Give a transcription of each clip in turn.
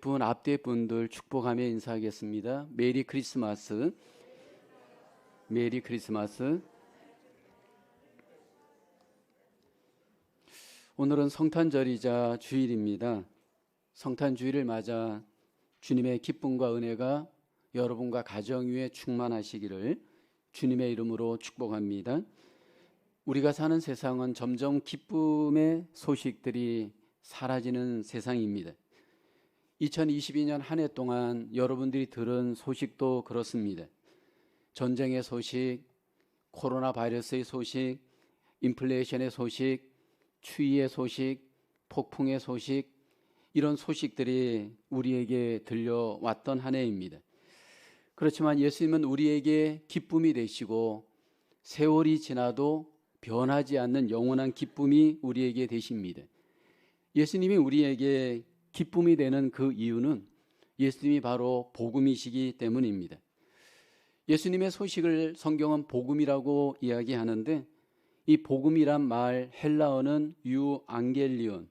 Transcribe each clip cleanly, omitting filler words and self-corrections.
분 앞뒤 분들 축복하며 인사하겠습니다. 메리 크리스마스. 메리 크리스마스. 오늘은 성탄절이자 주일입니다. 성탄 주일을 맞아 주님의 기쁨과 은혜가 여러분과 가정 위에 충만하시기를 주님의 이름으로 축복합니다. 우리가 사는 세상은 점점 기쁨의 소식들이 사라지는 세상입니다. 2022년 한 해 동안 여러분들이 들은 소식도 그렇습니다. 전쟁의 소식, 코로나 바이러스의 소식, 인플레이션의 소식, 추위의 소식, 폭풍의 소식, 이런 소식들이 우리에게 들려왔던 한 해입니다. 그렇지만 예수님은 우리에게 기쁨이 되시고 세월이 지나도 변하지 않는 영원한 기쁨이 우리에게 되십니다. 예수님이 우리에게 기쁨이 되는 그 이유는 예수님이 바로 복음이시기 때문입니다. 예수님의 소식을 성경은 복음이라고 이야기하는데 이 복음이란 말 헬라어는 유앙겔리온,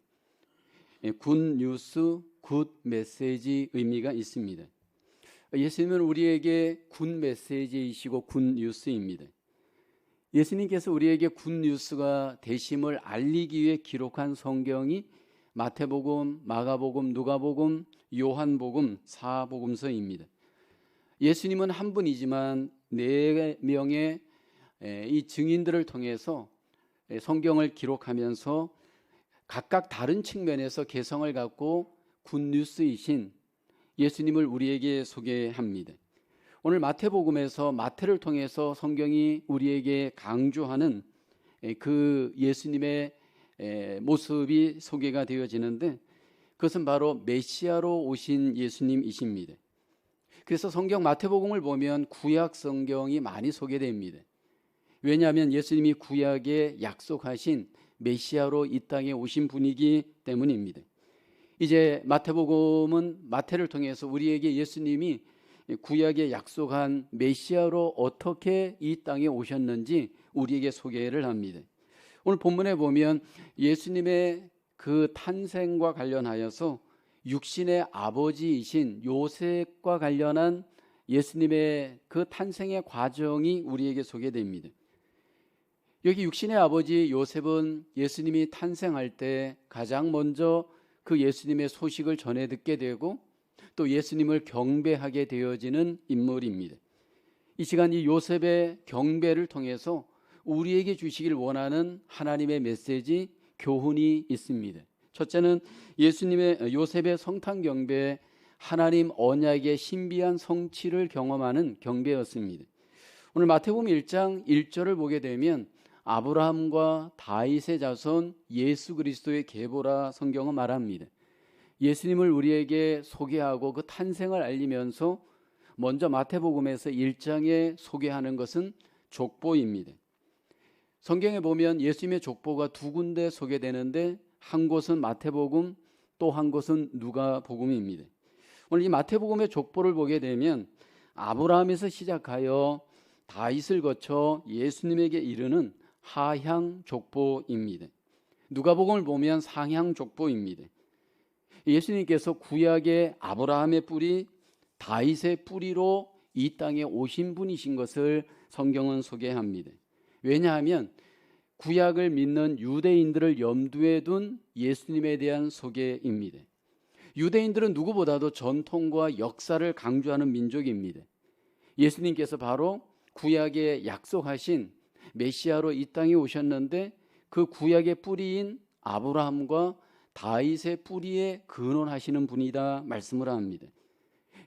굿 뉴스, 굿 메시지 의미가 있습니다. 예수님은 우리에게 굿 메시지이시고 굿 뉴스입니다. 예수님께서 우리에게 굿 뉴스가 되심을 알리기 위해 기록한 성경이 마태복음, 마가복음, 누가복음, 요한복음, 사복음서입니다. 예수님은 한 분이지만 4명의 이 증인들을 통해서 성경을 기록하면서 각각 다른 측면에서 개성을 갖고 굿뉴스이신 예수님을 우리에게 소개합니다. 오늘 마태복음에서 마태를 통해서 성경이 우리에게 강조하는 그 예수님의 모습이 소개가 되어지는데 그것은 바로 메시아로 오신 예수님이십니다. 그래서 성경 마태복음을 보면 구약 성경이 많이 소개됩니다. 왜냐하면 예수님이 구약에 약속하신 메시아로 이 땅에 오신 분이기 때문입니다. 이제 마태복음은 마태를 통해서 우리에게 예수님이 구약에 약속한 메시아로 어떻게 이 땅에 오셨는지 우리에게 소개를 합니다. 오늘 본문에 보면 예수님의 그 탄생과 관련하여서 육신의 아버지이신 요셉과 관련한 예수님의 그 탄생의 과정이 우리에게 소개됩니다. 여기 육신의 아버지 요셉은 예수님이 탄생할 때 가장 먼저 그 예수님의 소식을 전해 듣게 되고 또 예수님을 경배하게 되어지는 인물입니다. 이 시간 이 요셉의 경배를 통해서 우리에게 주시길 원하는 하나님의 메시지, 교훈이 있습니다. 첫째는 예수님의 요셉의 성탄 경배, 하나님 언약의 신비한 성취를 경험하는 경배였습니다. 오늘 마태복음 1장 1절을 보게 되면 아브라함과 다윗의 자손 예수 그리스도의 계보라 성경은 말합니다. 예수님을 우리에게 소개하고 그 탄생을 알리면서 먼저 마태복음에서 1장에 소개하는 것은 족보입니다. 성경에 보면 예수님의 족보가 2군데 소개되는데 한 곳은 마태복음, 또 한 곳은 누가복음입니다. 오늘 이 마태복음의 족보를 보게 되면 아브라함에서 시작하여 다윗을 거쳐 예수님에게 이르는 하향 족보입니다. 누가복음을 보면 상향 족보입니다. 예수님께서 구약의 아브라함의 뿌리, 다윗의 뿌리로 이 땅에 오신 분이신 것을 성경은 소개합니다. 왜냐하면 구약을 믿는 유대인들을 염두에 둔 예수님에 대한 소개입니다. 유대인들은 누구보다도 전통과 역사를 강조하는 민족입니다. 예수님께서 바로 구약에 약속하신 메시아로 이 땅에 오셨는데 그 구약의 뿌리인 아브라함과 다윗의 뿌리에 근원하시는 분이다 말씀을 합니다.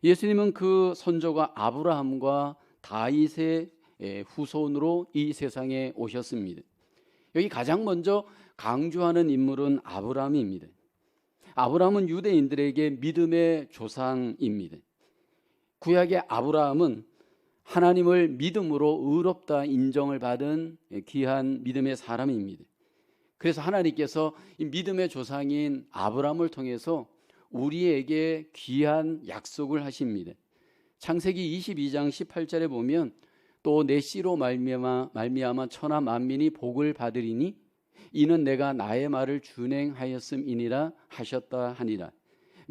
예수님은 그 선조가 아브라함과 다윗의 후손으로 이 세상에 오셨습니다. 여기 가장 먼저 강조하는 인물은 아브라함입니다. 아브라함은 유대인들에게 믿음의 조상입니다. 구약의 아브라함은 하나님을 믿음으로 의롭다 인정을 받은 귀한 믿음의 사람입니다. 그래서 하나님께서 이 믿음의 조상인 아브라함을 통해서 우리에게 귀한 약속을 하십니다. 창세기 22장 18절에 보면 또 내 씨로 말미암아 천하 만민이 복을 받으리니 이는 내가 나의 말을 준행하였음이니라 하셨다 하니라.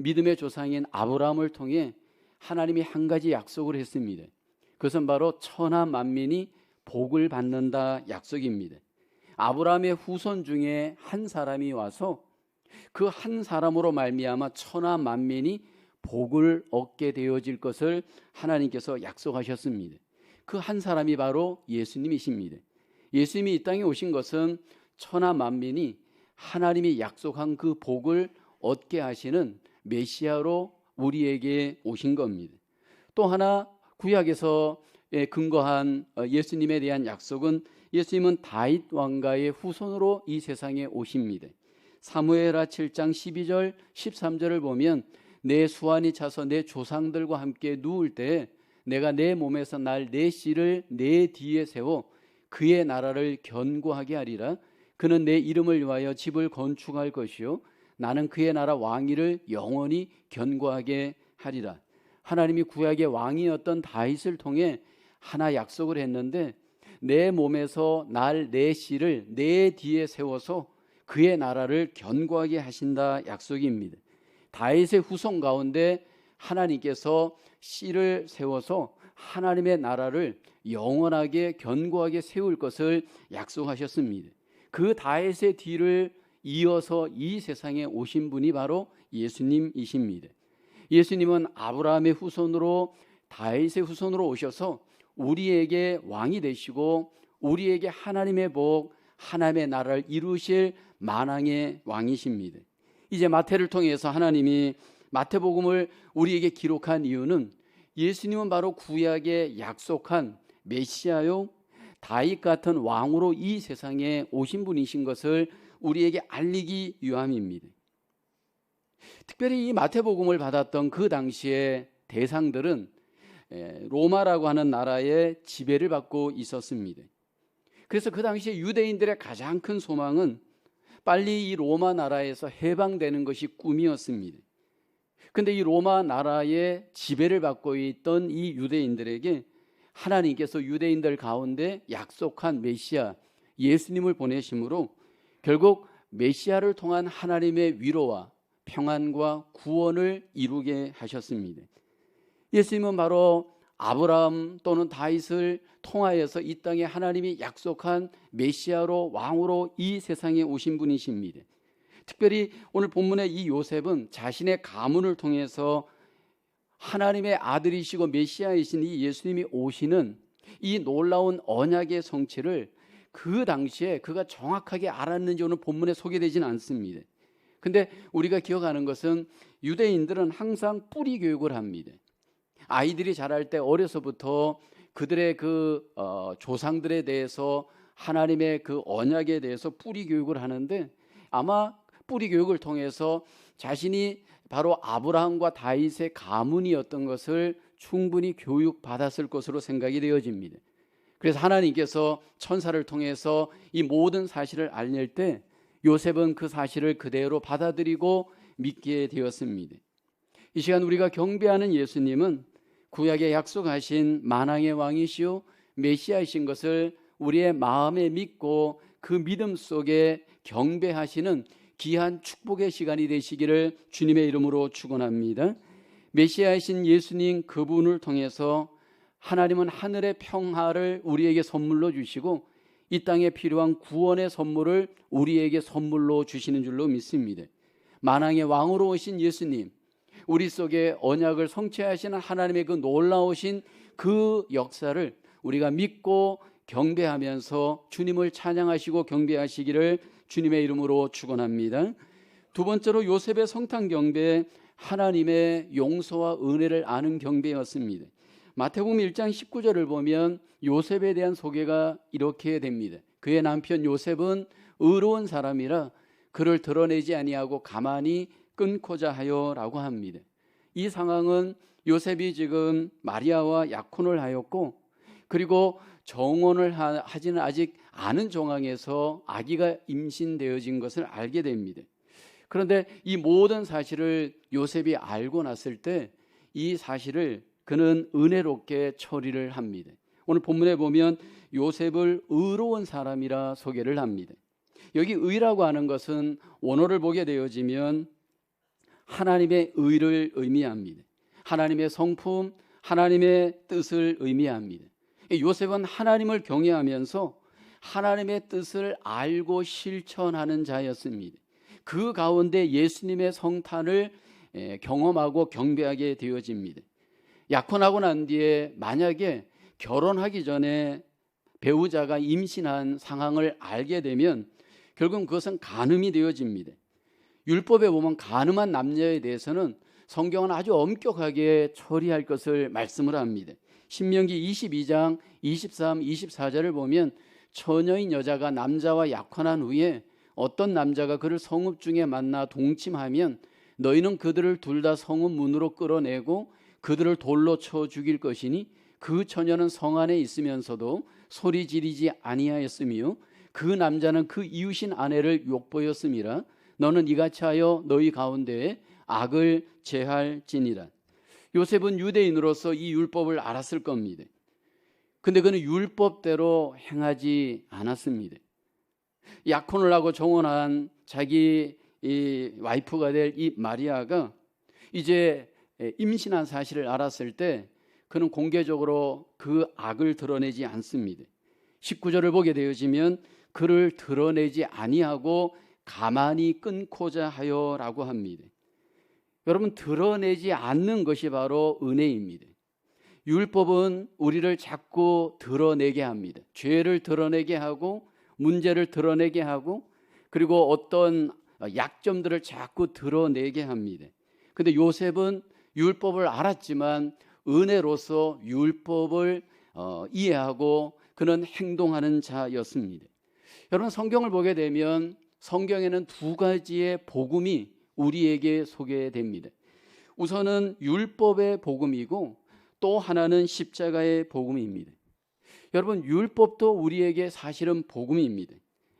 믿음의 조상인 아브라함을 통해 하나님이 한 가지 약속을 했습니다. 그것은 바로 천하 만민이 복을 받는다 약속입니다. 아브라함의 후손 중에 한 사람이 와서 그 한 사람으로 말미암아 천하 만민이 복을 얻게 되어질 것을 하나님께서 약속하셨습니다. 그 한 사람이 바로 예수님이십니다. 예수님이 이 땅에 오신 것은 천하 만민이 하나님이 약속한 그 복을 얻게 하시는 메시아로 우리에게 오신 겁니다. 또 하나 구약에서 근거한 예수님에 대한 약속은 예수님은 다윗 왕가의 후손으로 이 세상에 오십니다. 사무엘하 7장 12절 13절을 보면 내 수완이 차서 내 조상들과 함께 누울 때 내가 내 몸에서 날 내 씨를 내 뒤에 세워 그의 나라를 견고하게 하리라. 그는 내 이름을 위하여 집을 건축할 것이요 나는 그의 나라 왕위를 영원히 견고하게 하리라. 하나님이 구약의 왕이었던 다윗을 통해 하나 약속을 했는데 내 몸에서 날 내 씨를 내 뒤에 세워서 그의 나라를 견고하게 하신다 약속입니다. 다윗의 후손 가운데 하나님께서 씨를 세워서 하나님의 나라를 영원하게 견고하게 세울 것을 약속하셨습니다. 그 다윗의 뒤를 이어서 이 세상에 오신 분이 바로 예수님이십니다. 예수님은 아브라함의 후손으로 다윗의 후손으로 오셔서 우리에게 왕이 되시고 우리에게 하나님의 복, 하나님의 나라를 이루실 만왕의 왕이십니다. 이제 마태를 통해서 하나님이 마태복음을 우리에게 기록한 이유는 예수님은 바로 구약에 약속한 메시아요 다윗 같은 왕으로 이 세상에 오신 분이신 것을 우리에게 알리기 위함입니다. 특별히 이 마태복음을 받았던 그 당시의 대상들은 로마라고 하는 나라의 지배를 받고 있었습니다. 그래서 그 당시에 유대인들의 가장 큰 소망은 빨리 이 로마 나라에서 해방되는 것이 꿈이었습니다. 그런데 이 로마 나라의 지배를 받고 있던 이 유대인들에게 하나님께서 유대인들 가운데 약속한 메시아 예수님을 보내심으로 결국 메시아를 통한 하나님의 위로와 평안과 구원을 이루게 하셨습니다. 예수님은 바로 아브라함 또는 다윗을 통하여서 이 땅에 하나님이 약속한 메시아로 왕으로 이 세상에 오신 분이십니다. 특별히 오늘 본문의 이 요셉은 자신의 가문을 통해서 하나님의 아들이시고 메시아이신 이 예수님이 오시는 이 놀라운 언약의 성취를 그 당시에 그가 정확하게 알았는지 오늘 본문에 소개되지는 않습니다. 근데 우리가 기억하는 것은 유대인들은 항상 뿌리 교육을 합니다. 아이들이 자랄 때 어려서부터 그들의 조상들에 대해서 하나님의 그 언약에 대해서 뿌리 교육을 하는데 아마 뿌리 교육을 통해서 자신이 바로 아브라함과 다윗의 가문이었던 것을 충분히 교육받았을 것으로 생각이 되어집니다. 그래서 하나님께서 천사를 통해서 이 모든 사실을 알릴 때 요셉은 그 사실을 그대로 받아들이고 믿게 되었습니다. 이 시간 우리가 경배하는 예수님은 구약에 약속하신 만왕의 왕이시오 메시아이신 것을 우리의 마음에 믿고 그 믿음 속에 경배하시는 귀한 축복의 시간이 되시기를 주님의 이름으로 축원합니다. 메시아이신 예수님 그분을 통해서 하나님은 하늘의 평화를 우리에게 선물로 주시고 이 땅에 필요한 구원의 선물을 우리에게 선물로 주시는 줄로 믿습니다. 만왕의 왕으로 오신 예수님, 우리 속에 언약을 성취하시는 하나님의 그 놀라우신 그 역사를 우리가 믿고 경배하면서 주님을 찬양하시고 경배하시기를 주님의 이름으로 축원합니다. 두 번째로 요셉의 성탄 경배, 하나님의 용서와 은혜를 아는 경배였습니다. 마태복음 1장 19절을 보면 요셉에 대한 소개가 이렇게 됩니다. 그의 남편 요셉은 의로운 사람이라 그를 드러내지 아니하고 가만히 끊고자 하여라고 합니다. 이 상황은 요셉이 지금 마리아와 약혼을 하였고 그리고 정혼을 하지는 아직 않은 정황에서 아기가 임신되어진 것을 알게 됩니다. 그런데 이 모든 사실을 요셉이 알고 났을 때 이 사실을 그는 은혜롭게 처리를 합니다. 오늘 본문에 보면 요셉을 의로운 사람이라 소개를 합니다. 여기 의라고 하는 것은 원어를 보게 되어지면 하나님의 의를 의미합니다. 하나님의 성품, 하나님의 뜻을 의미합니다. 요셉은 하나님을 경외하면서 하나님의 뜻을 알고 실천하는 자였습니다. 그 가운데 예수님의 성탄을 경험하고 경배하게 되어집니다. 약혼하고 난 뒤에 만약에 결혼하기 전에 배우자가 임신한 상황을 알게 되면 결국 그것은 간음이 되어집니다. 율법에 보면 간음한 남녀에 대해서는 성경은 아주 엄격하게 처리할 것을 말씀을 합니다. 신명기 22장 23, 24절을 보면 처녀인 여자가 남자와 약혼한 후에 어떤 남자가 그를 성읍 중에 만나 동침하면 너희는 그들을 둘 다 성읍 문으로 끌어내고 그들을 돌로 쳐 죽일 것이니 그 처녀는 성 안에 있으면서도 소리 지르지 아니하였으며 그 남자는 그 이웃인 아내를 욕보였음이라. 너는 이같이 하여 너희 가운데에 악을 제할지니라. 요셉은 유대인으로서 이 율법을 알았을 겁니다. 근데 그는 율법대로 행하지 않았습니다. 약혼을 하고 정혼한 자기 이 와이프가 될 이 마리아가 이제 임신한 사실을 알았을 때 그는 공개적으로 그 악을 드러내지 않습니다. 19절을 보게 되어지면 그를 드러내지 아니하고 가만히 끊고자 하여라고 합니다. 여러분, 드러내지 않는 것이 바로 은혜입니다. 율법은 우리를 자꾸 드러내게 합니다. 죄를 드러내게 하고 문제를 드러내게 하고 그리고 어떤 약점들을 자꾸 드러내게 합니다. 근데 요셉은 율법을 알았지만 은혜로서 율법을 이해하고 그는 행동하는 자였습니다. 여러분, 성경을 보게 되면 성경에는 두 가지의 복음이 우리에게 소개됩니다. 우선은 율법의 복음이고 또 하나는 십자가의 복음입니다. 여러분, 율법도 우리에게 사실은 복음입니다.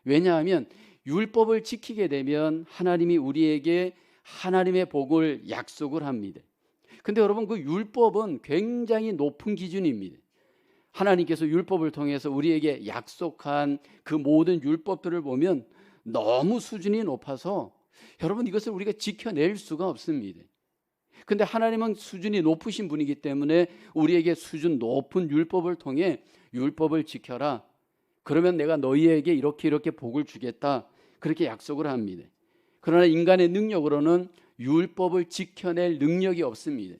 왜냐하면 율법을 지키게 되면 하나님이 우리에게 하나님의 복을 약속을 합니다. 근데 여러분, 그 율법은 굉장히 높은 기준입니다. 하나님께서 율법을 통해서 우리에게 약속한 그 모든 율법들을 보면 너무 수준이 높아서 여러분, 이것을 우리가 지켜낼 수가 없습니다. 근데 하나님은 수준이 높으신 분이기 때문에 우리에게 수준 높은 율법을 통해 율법을 지켜라. 그러면 내가 너희에게 이렇게 복을 주겠다. 그렇게 약속을 합니다. 그러나 인간의 능력으로는 율법을 지켜낼 능력이 없습니다.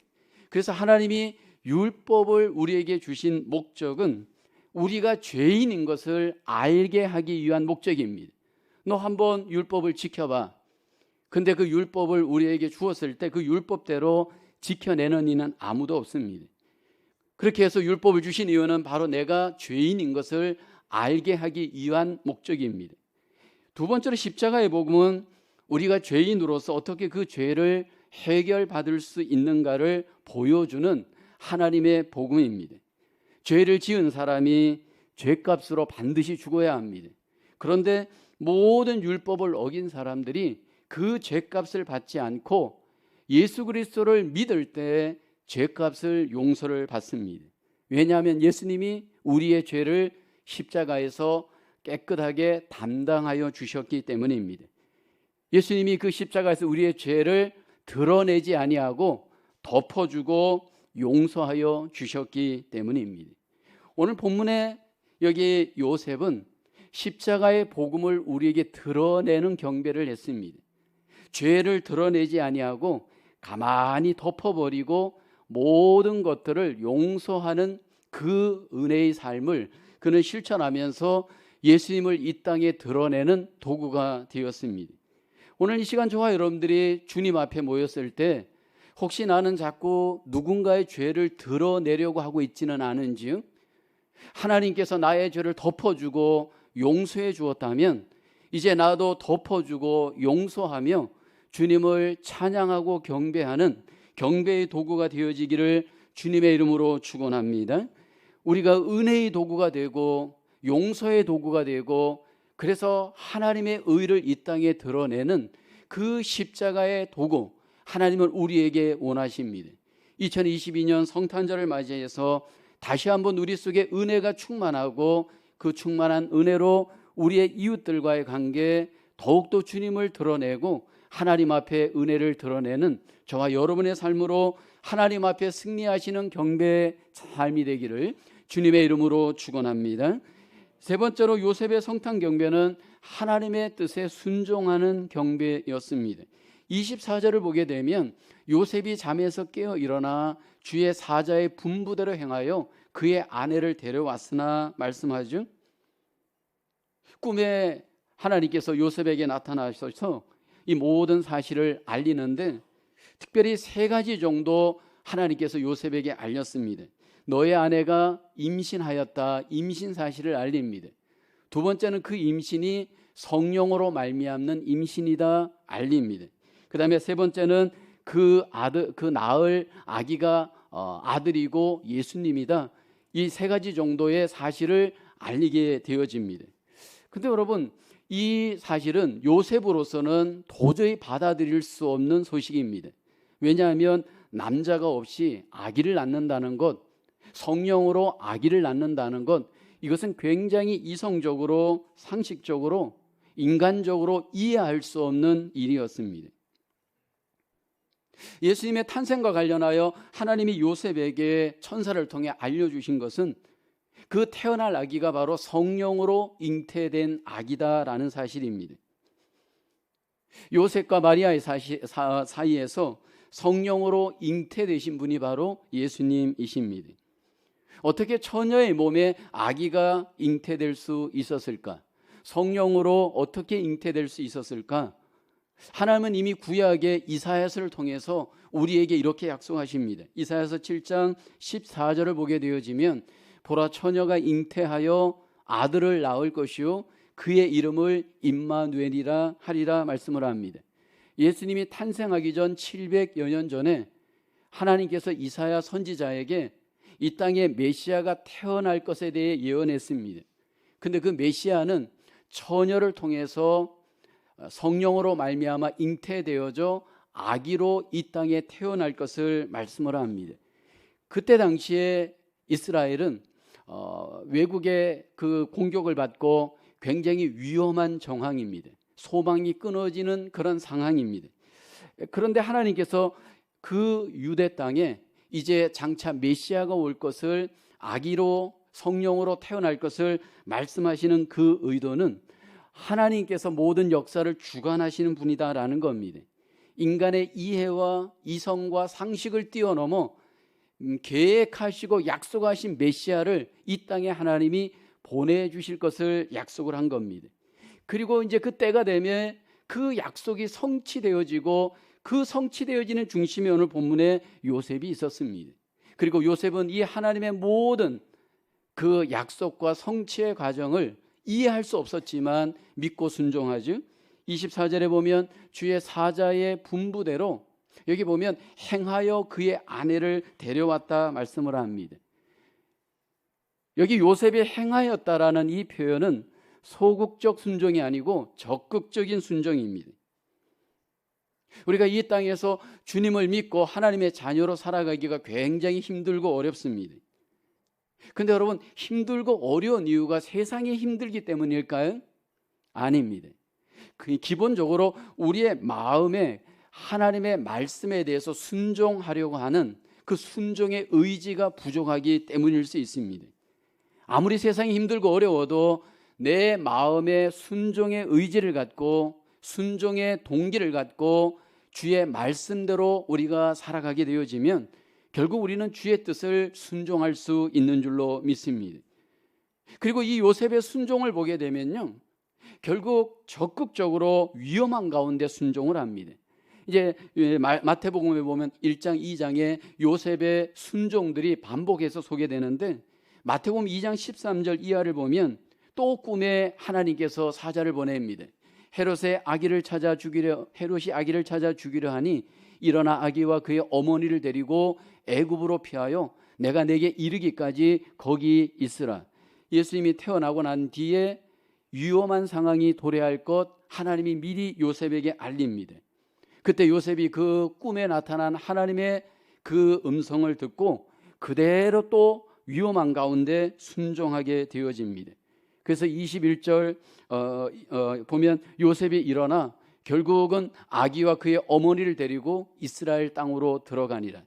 그래서 하나님이 율법을 우리에게 주신 목적은 우리가 죄인인 것을 알게 하기 위한 목적입니다. 너 한번 율법을 지켜봐. 근데 그 율법을 우리에게 주었을 때 그 율법대로 지켜내는 이는 아무도 없습니다. 그렇게 해서 율법을 주신 이유는 바로 내가 죄인인 것을 알게 하기 위한 목적입니다. 두 번째로 십자가의 복음은 우리가 죄인으로서 어떻게 그 죄를 해결받을 수 있는가를 보여주는 하나님의 복음입니다. 죄를 지은 사람이 죄값으로 반드시 죽어야 합니다. 그런데 모든 율법을 어긴 사람들이 그 죄값을 받지 않고 예수 그리스도를 믿을 때 죄값을 용서를 받습니다. 왜냐하면 예수님이 우리의 죄를 십자가에서 깨끗하게 담당하여 주셨기 때문입니다. 예수님이 그 십자가에서 우리의 죄를 드러내지 아니하고 덮어주고 용서하여 주셨기 때문입니다. 오늘 본문에 여기 요셉은 십자가의 복음을 우리에게 드러내는 경배를 했습니다. 죄를 드러내지 아니하고 가만히 덮어버리고 모든 것들을 용서하는 그 은혜의 삶을 그는 실천하면서 예수님을 이 땅에 드러내는 도구가 되었습니다. 오늘 이 시간 저와 여러분들이 주님 앞에 모였을 때 혹시 나는 자꾸 누군가의 죄를 드러내려고 하고 있지는 않은지, 하나님께서 나의 죄를 덮어주고 용서해 주었다면 이제 나도 덮어주고 용서하며 주님을 찬양하고 경배하는 경배의 도구가 되어지기를 주님의 이름으로 축원합니다. 우리가 은혜의 도구가 되고 용서의 도구가 되고 그래서 하나님의 의를 이 땅에 드러내는 그 십자가의 도구, 하나님은 우리에게 원하십니다. 2022년 성탄절을 맞이해서 다시 한번 우리 속에 은혜가 충만하고 그 충만한 은혜로 우리의 이웃들과의 관계에 더욱더 주님을 드러내고 하나님 앞에 은혜를 드러내는 저와 여러분의 삶으로 하나님 앞에 승리하시는 경배의 삶이 되기를 주님의 이름으로 축원합니다. 세 번째로 요셉의 성탄 경배는 하나님의 뜻에 순종하는 경배였습니다. 24절을 보게 되면 요셉이 잠에서 깨어 일어나 주의 사자의 분부대로 행하여 그의 아내를 데려왔으나 말씀하죠. 꿈에 하나님께서 요셉에게 나타나셔서 이 모든 사실을 알리는데 특별히 세 가지 정도 하나님께서 요셉에게 알렸습니다. 너의 아내가 임신하였다. 임신 사실을 알립니다. 두 번째는 그 임신이 성령으로 말미암는 임신이다 알립니다. 그 다음에 세 번째는 그 낳을 아기가 아들이고 예수님이다. 이 세 가지 정도의 사실을 알리게 되어집니다. 근데 여러분, 이 사실은 요셉으로서는 도저히 받아들일 수 없는 소식입니다. 왜냐하면 남자가 없이 아기를 낳는다는 것, 성령으로 아기를 낳는다는 것, 이것은 굉장히 이성적으로, 상식적으로, 인간적으로 이해할 수 없는 일이었습니다. 예수님의 탄생과 관련하여 하나님이 요셉에게 천사를 통해 알려주신 것은 그 태어날 아기가 바로 성령으로 잉태된 아기다라는 사실입니다. 요셉과 마리아의 사이에서 성령으로 잉태되신 분이 바로 예수님이십니다. 어떻게 처녀의 몸에 아기가 잉태될 수 있었을까? 성령으로 어떻게 잉태될 수 있었을까? 하나님은 이미 구약의 이사야서를 통해서 우리에게 이렇게 약속하십니다. 이사야서 7장 14절을 보게 되어지면 보라, 처녀가 잉태하여 아들을 낳을 것이요 그의 이름을 임마누엘이라 하리라 말씀을 합니다. 예수님이 탄생하기 전 700여 년 전에 하나님께서 이사야 선지자에게 이 땅에 메시아가 태어날 것에 대해 예언했습니다. 근데 그 메시아는 처녀를 통해서 성령으로 말미암아 잉태되어져 아기로 이 땅에 태어날 것을 말씀을 합니다. 그때 당시에 이스라엘은 외국의 그 공격을 받고 굉장히 위험한 정황입니다. 소망이 끊어지는 그런 상황입니다. 그런데 하나님께서 그 유대 땅에 이제 장차 메시아가 올 것을, 아기로 성령으로 태어날 것을 말씀하시는 그 의도는 하나님께서 모든 역사를 주관하시는 분이다라는 겁니다. 인간의 이해와 이성과 상식을 뛰어넘어 계획하시고 약속하신 메시아를 이 땅에 하나님이 보내주실 것을 약속을 한 겁니다. 그리고 이제 그 때가 되면 그 약속이 성취되어지고 그 성취되어지는 중심에 오늘 본문에 요셉이 있었습니다. 그리고 요셉은 이 하나님의 모든 그 약속과 성취의 과정을 이해할 수 없었지만 믿고 순종하죠. 24절에 보면 주의 사자의 분부대로, 여기 보면 행하여 그의 아내를 데려왔다 말씀을 합니다. 여기 요셉이 행하였다라는 이 표현은 소극적 순종이 아니고 적극적인 순종입니다. 우리가 이 땅에서 주님을 믿고 하나님의 자녀로 살아가기가 굉장히 힘들고 어렵습니다. 근데 여러분, 힘들고 어려운 이유가 세상이 힘들기 때문일까요? 아닙니다. 기본적으로 우리의 마음에 하나님의 말씀에 대해서 순종하려고 하는 그 순종의 의지가 부족하기 때문일 수 있습니다. 아무리 세상이 힘들고 어려워도 내 마음에 순종의 의지를 갖고 순종의 동기를 갖고 주의 말씀대로 우리가 살아가게 되어지면 결국 우리는 주의 뜻을 순종할 수 있는 줄로 믿습니다. 그리고 이 요셉의 순종을 보게 되면요, 결국 적극적으로 위험한 가운데 순종을 합니다. 이제 마태복음에 보면 1장, 2장에 요셉의 순종들이 반복해서 소개되는데 마태복음 2장 13절 이하를 보면 또 꿈에 하나님께서 사자를 보냅니다. 헤롯이 아기를 찾아 죽이려 하니 일어나 아기와 그의 어머니를 데리고 애굽으로 피하여 내가 내게 이르기까지 거기 있으라. 예수님이 태어나고 난 뒤에 위험한 상황이 도래할 것 하나님이 미리 요셉에게 알립니다. 그때 요셉이 그 꿈에 나타난 하나님의 그 음성을 듣고 그대로 또 위험한 가운데 순종하게 되어집니다. 그래서 21절 보면 요셉이 일어나 결국은 아기와 그의 어머니를 데리고 이스라엘 땅으로 들어가니라.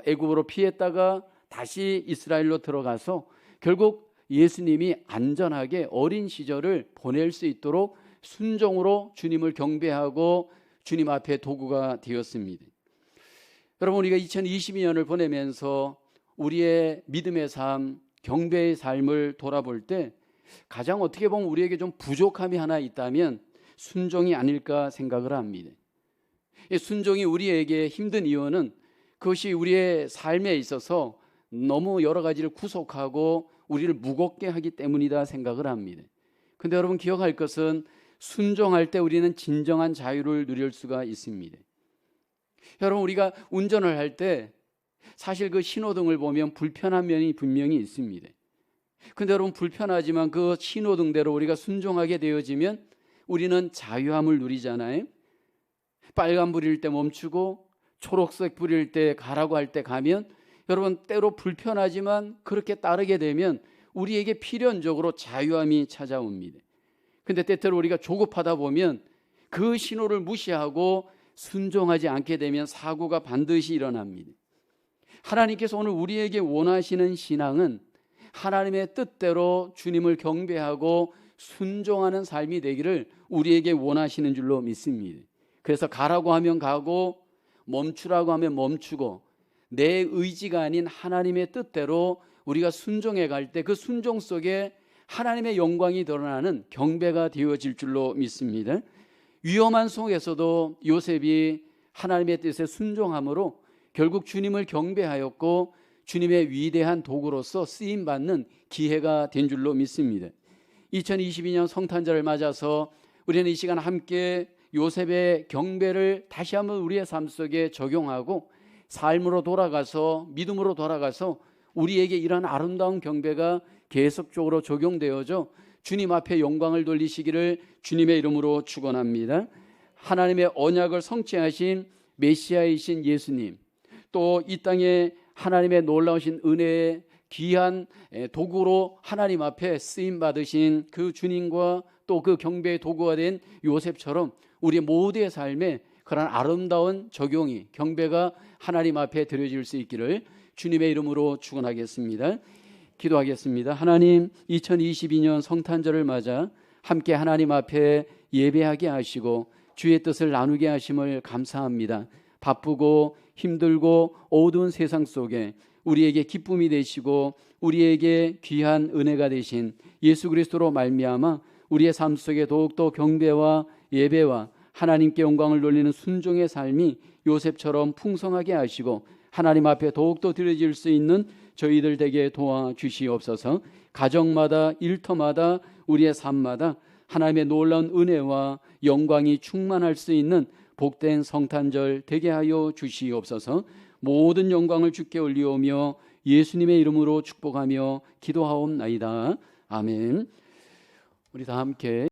애굽으로 피했다가 다시 이스라엘로 들어가서 결국 예수님이 안전하게 어린 시절을 보낼 수 있도록 순종으로 주님을 경배하고 주님 앞에 도구가 되었습니다. 여러분, 우리가 2022년을 보내면서 우리의 믿음의 삶, 경배의 삶을 돌아볼 때 가장 어떻게 보면 우리에게 좀 부족함이 하나 있다면 순종이 아닐까 생각을 합니다. 순종이 우리에게 힘든 이유는 그것이 우리의 삶에 있어서 너무 여러 가지를 구속하고 우리를 무겁게 하기 때문이다 생각을 합니다. 근데 여러분, 기억할 것은 순종할 때 우리는 진정한 자유를 누릴 수가 있습니다. 여러분, 우리가 운전을 할 때 사실 그 신호등을 보면 불편한 면이 분명히 있습니다. 근데 여러분, 불편하지만 그 신호등대로 우리가 순종하게 되어지면 우리는 자유함을 누리잖아요. 빨간불일 때 멈추고 초록색 불일 때 가라고 할 때 가면 여러분, 때로 불편하지만 그렇게 따르게 되면 우리에게 필연적으로 자유함이 찾아옵니다. 근데 때때로 우리가 조급하다 보면 그 신호를 무시하고 순종하지 않게 되면 사고가 반드시 일어납니다. 하나님께서 오늘 우리에게 원하시는 신앙은 하나님의 뜻대로 주님을 경배하고 순종하는 삶이 되기를 우리에게 원하시는 줄로 믿습니다. 그래서 가라고 하면 가고 멈추라고 하면 멈추고 내 의지가 아닌 하나님의 뜻대로 우리가 순종해 갈 때 그 순종 속에 하나님의 영광이 드러나는 경배가 되어질 줄로 믿습니다. 위험한 속에서도 요셉이 하나님의 뜻에 순종함으로 결국 주님을 경배하였고 주님의 위대한 도구로서 쓰임받는 기회가 된 줄로 믿습니다. 2022년 성탄절을 맞아서 우리는 이 시간 함께 요셉의 경배를 다시 한번 우리의 삶 속에 적용하고 삶으로 돌아가서 믿음으로 돌아가서 우리에게 이런 아름다운 경배가 계속적으로 적용되어져 주님 앞에 영광을 돌리시기를 주님의 이름으로 축원합니다. 하나님의 언약을 성취하신 메시아이신 예수님, 또 이 땅에 하나님의 놀라우신 은혜의 귀한 도구로 하나님 앞에 쓰임 받으신 그 주님과 또 그 경배의 도구가 된 요셉처럼 우리 모두의 삶에 그런 아름다운 적용이 경배가 하나님 앞에 드려질 수 있기를 주님의 이름으로 축원하겠습니다. 기도하겠습니다. 하나님, 2022년 성탄절을 맞아 함께 하나님 앞에 예배하게 하시고 주의 뜻을 나누게 하심을 감사합니다. 바쁘고 힘들고 어두운 세상 속에 우리에게 기쁨이 되시고 우리에게 귀한 은혜가 되신 예수 그리스도로 말미암아 우리의 삶 속에 더욱더 경배와 예배와 하나님께 영광을 돌리는 순종의 삶이 요셉처럼 풍성하게 하시고 하나님 앞에 더욱더 드려질 수 있는 저희들 되게 도와주시옵소서. 가정마다 일터마다 우리의 삶마다 하나님의 놀라운 은혜와 영광이 충만할 수 있는 복된 성탄절 되게 하여 주시옵소서. 모든 영광을 주께 올리오며 예수님의 이름으로 축복하며 기도하옵나이다. 아멘. 우리 다 함께